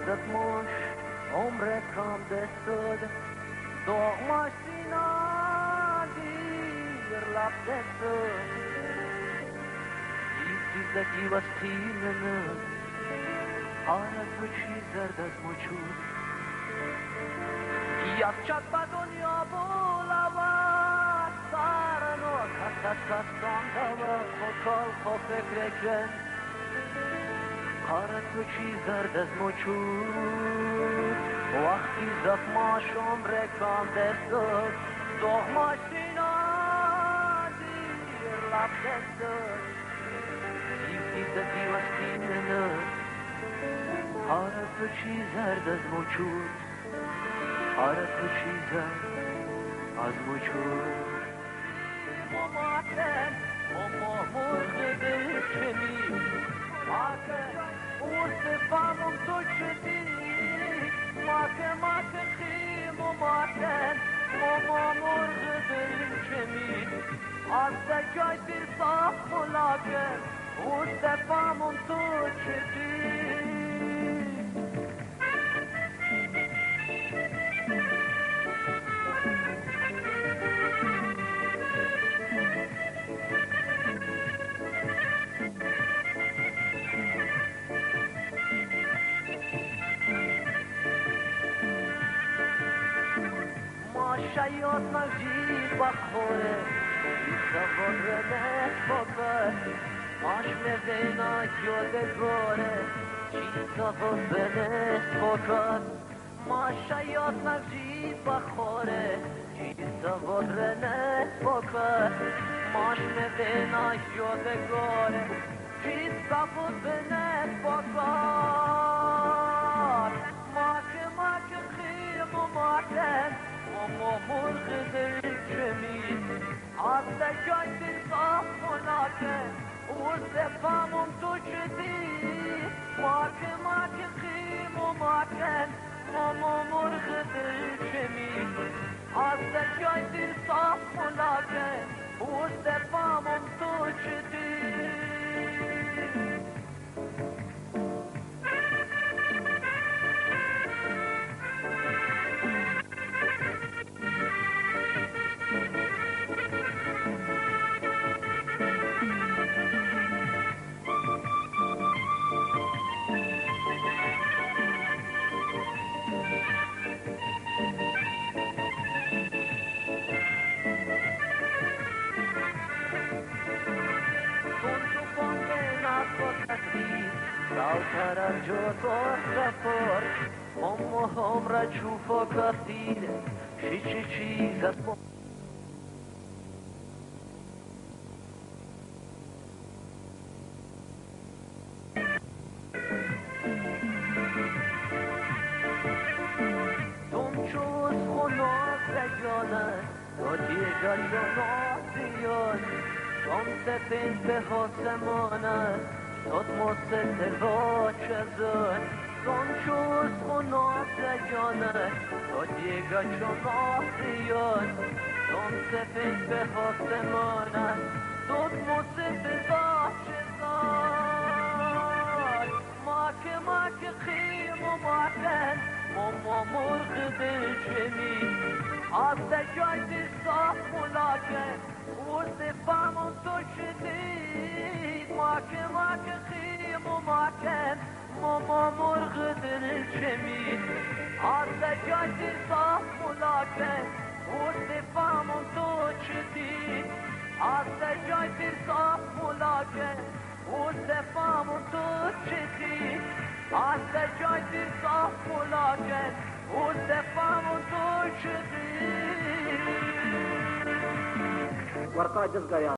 dat moș, ombre cam de sud, două mașina dir la de sud. Isti za diva stinene, ara zvuči zrda zmočut. Jak čak padonia bolava, sarano, kasa sandava, kokal kope kreken. Ara zvuči zrda zmočut. وقتی زخماشم رکام دستد دخماشینا دیر لب دستد سیفتی زدی وقتی نند هاره تو چی زرد از موجود هاره تو چی زرد از موجود مماتن اما مرغ دل کمی آکه ورس فهمم تو شدی ماکه خیم و ماکن ماما مرغ دل کمید از دکای دیر صاف ملاکن و سفامون تو چدید شاید نجیب بخوره سفر رنت بکر آش مزینا یادگاره چی سفر رنت بکر ما شاید نجیب بخوره چی سفر رنت بکر ماش مزینا یادگاره چی سفر رنت بکر ماکه خیم و ماکن اما مرغ دل کمید از دکای دل صاف ملاکن و سفامم تو شدید ماکه خیم و ماکن اما مرغ دل کمید از دکای دل صاف ملاکن و سفامم تو شدید ساوتر جو تو سفر هم را چوفا کفتید چی چیز از تم چوز خونات رجانه تو دیگه جانات دیان تم سپین به خاسمانه tot mosse te voce zon son chus monote jone tot diega chonotion son se fe hoste mona tot mosse te voce zon make khim و maken ماما مرغ دل کمی از دکای دل صاف ملاکن و سفامون تو شدید ماکه خیم و ماکن ماما مرغ دل کمی از دکای دل صاف ملاکن و سفامون تو شدید از دکای دل صاف ملاکن و سفامون تو شدید از دکای دل صاف ملاکن و سفامون تو شدید ورقا جزگا